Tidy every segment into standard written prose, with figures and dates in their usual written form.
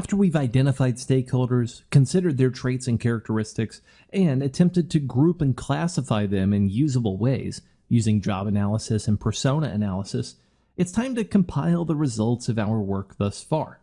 After we've identified stakeholders, considered their traits and characteristics, and attempted to group and classify them in usable ways, using job analysis and persona analysis, it's time to compile the results of our work thus far.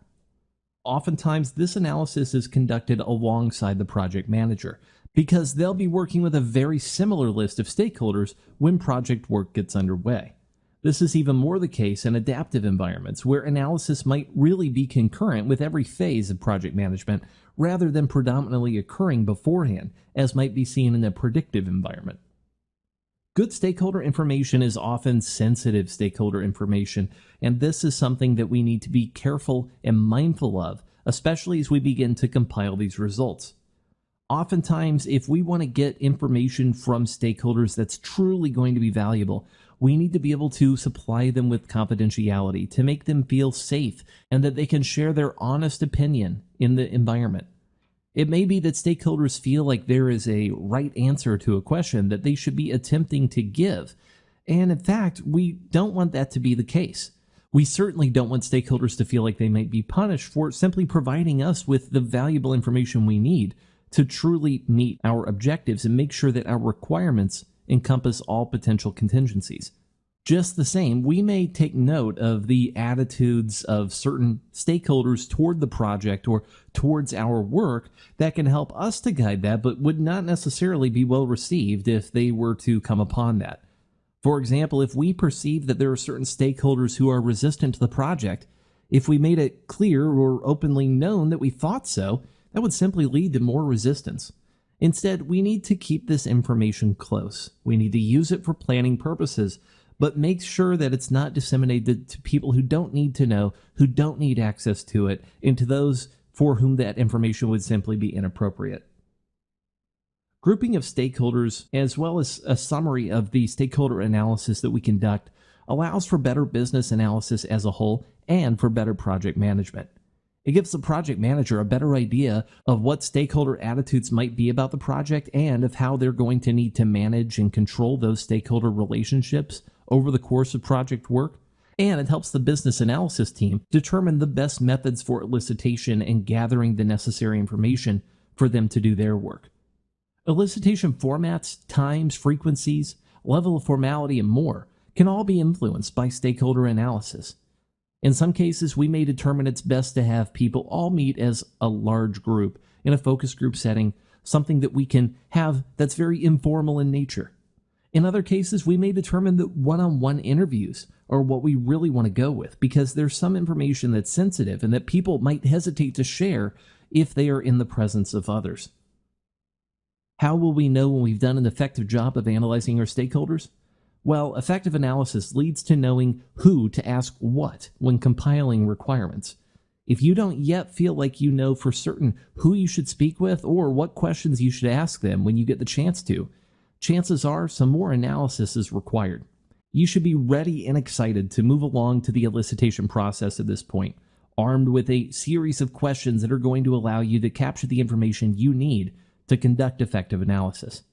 Oftentimes, this analysis is conducted alongside the project manager, because they'll be working with a very similar list of stakeholders when project work gets underway. This is even more the case in adaptive environments, where analysis might really be concurrent with every phase of project management rather than predominantly occurring beforehand, as might be seen in a predictive environment. Good stakeholder information is often sensitive stakeholder information, and this is something that we need to be careful and mindful of, especially as we begin to compile these results. Oftentimes, if we want to get information from stakeholders that's truly going to be valuable, we need to be able to supply them with confidentiality to make them feel safe and that they can share their honest opinion in the environment. It may be that stakeholders feel like there is a right answer to a question that they should be attempting to give. And in fact, we don't want that to be the case. We certainly don't want stakeholders to feel like they might be punished for simply providing us with the valuable information we need to truly meet our objectives and make sure that our requirements encompass all potential contingencies. Just the same, we may take note of the attitudes of certain stakeholders toward the project or towards our work that can help us to guide that, but would not necessarily be well received if they were to come upon that. For example, if we perceive that there are certain stakeholders who are resistant to the project, if we made it clear or openly known that we thought so, that would simply lead to more resistance. Instead, we need to keep this information close. We need to use it for planning purposes, but make sure that it's not disseminated to people who don't need to know, who don't need access to it, and to those for whom that information would simply be inappropriate. Grouping of stakeholders, as well as a summary of the stakeholder analysis that we conduct, allows for better business analysis as a whole and for better project management. It gives the project manager a better idea of what stakeholder attitudes might be about the project and of how they're going to need to manage and control those stakeholder relationships over the course of project work. And it helps the business analysis team determine the best methods for elicitation and gathering the necessary information for them to do their work. Elicitation formats, times, frequencies, level of formality, and more can all be influenced by stakeholder analysis. In some cases, we may determine it's best to have people all meet as a large group in a focus group setting, something that we can have that's very informal in nature. In other cases, we may determine that one-on-one interviews are what we really want to go with because there's some information that's sensitive and that people might hesitate to share if they are in the presence of others. How will we know when we've done an effective job of analyzing our stakeholders? Well, effective analysis leads to knowing who to ask what when compiling requirements. If you don't yet feel like you know for certain who you should speak with or what questions you should ask them when you get the chance to, chances are some more analysis is required. You should be ready and excited to move along to the elicitation process at this point, armed with a series of questions that are going to allow you to capture the information you need to conduct effective analysis.